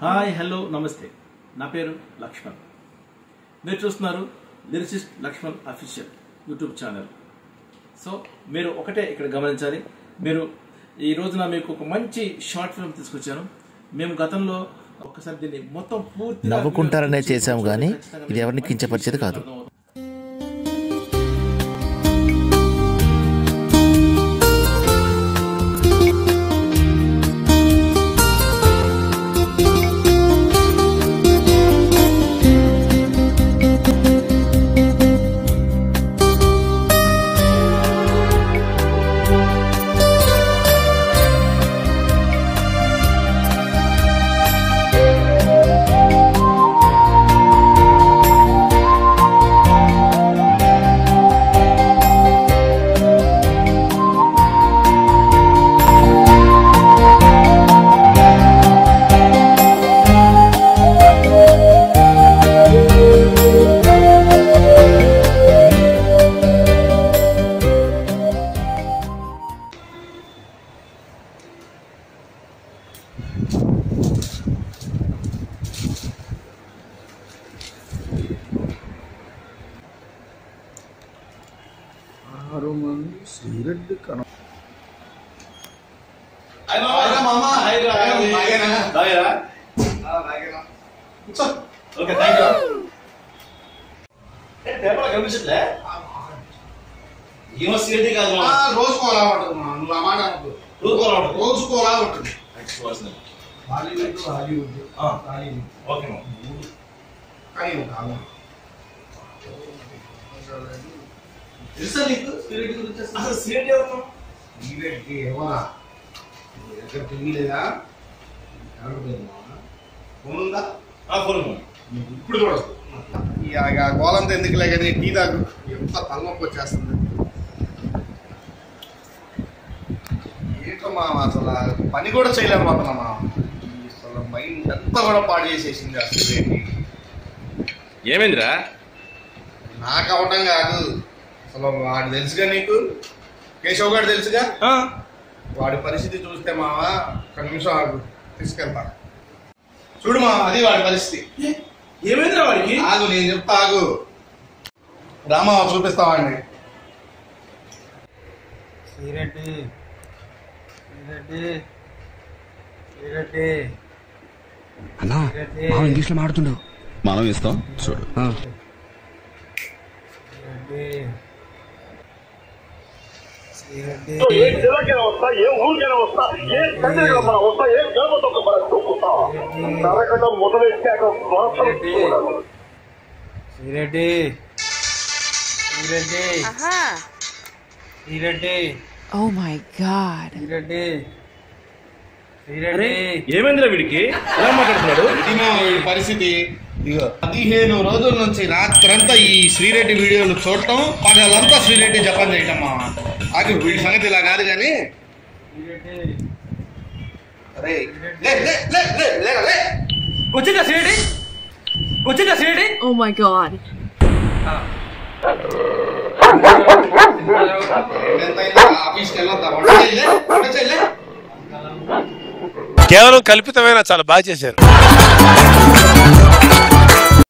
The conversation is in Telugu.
హాయ్ హలో నమస్తే, నా పేరు లక్ష్మణ్. మీరు చూస్తున్నారు lyricist Lakshman official YouTube channel. So మీరు ఒకటే ఇక్కడ గమనించాలి, మీరు ఈ రోజున మీకు ఒక మంచి షార్ట్ ఫిల్మ్ తీసుకొచ్చాను. మేము గతంలో ఒకసారి దీన్ని మొత్తం పూర్తి నవ్వుకుంటారనే చేశాము, కానీ ఇది ఎవరిని కించపరిచేది కాదు. శ్రీరెడ్డి కన రోజుకోలా ఉంటుంది. నువ్వు ఆ మాట రోజుకోలా ఉంటుంది. హాలీవుడ్ తెలుసా నీకు శ్రీరెడ్డి గురించి? అసలు శ్రీరెడ్డి ఎవరు? శ్రీరెడ్డి ఎవరా? ఎక్కడ టీవీ లేదా? ఫోన్ ఉందా? ఫోన్ ఇప్పుడు చూడదు. ఇక గోలంతా ఎందుకులే కానీ టీ తాగు. ఎంత తలనొప్పి వచ్చేస్తుంది. ఏంటో మా అసలు పని కూడా చేయలేకపోతున్నామా. అసలు మైండ్ అంతా కూడా పాడు చేసేసింది ఆ శ్రీరెడ్డి. ఏమైందిరా? నాకు అవటం కాదు, అసలు వాడు తెలుసుగా నీకు. కేశవ్ గారు తెలుసుగా. వాడి పరిస్థితి చూస్తే మావా ఒక నిమిషం ఆగు, తీసుకెళ్తా. చూడు మా, అది వాడి పరిస్థితి. ఏమైందిరా వాడికి? ఆగు, నేను చెప్తా, ఆగు. రామా చూపిస్తావాడిని. శ్రీరెడ్డి శ్రీరెడ్డి శ్రీరెడ్డి అన్నా ఇంగ్లీష్ లో మాడుతుండు. మనం ఇస్తాం చూడు. Oh my God. ఏమైందిరా వీడికి? ఎలా మాట్లాడుతున్నాడు? వీడి పరిస్థితి. 15 రోజుల నుంచి రాత్రంతా ఈ శ్రీరెడ్డి వీడియోలు చూడటం, పగలంతా శ్రీరెడ్డి జపం చేయటం. ఆగి వీడి సంగతి ఇలా కాదు కానీ. వచ్చిందా శ్రీరెడ్డి? వచ్చిందా శ్రీరెడ్డి? Oh my God. ఆఫీస్కి వెళ్ళొద్దా? కేవలం కల్పితమైన చాలా బాగా చేశారు.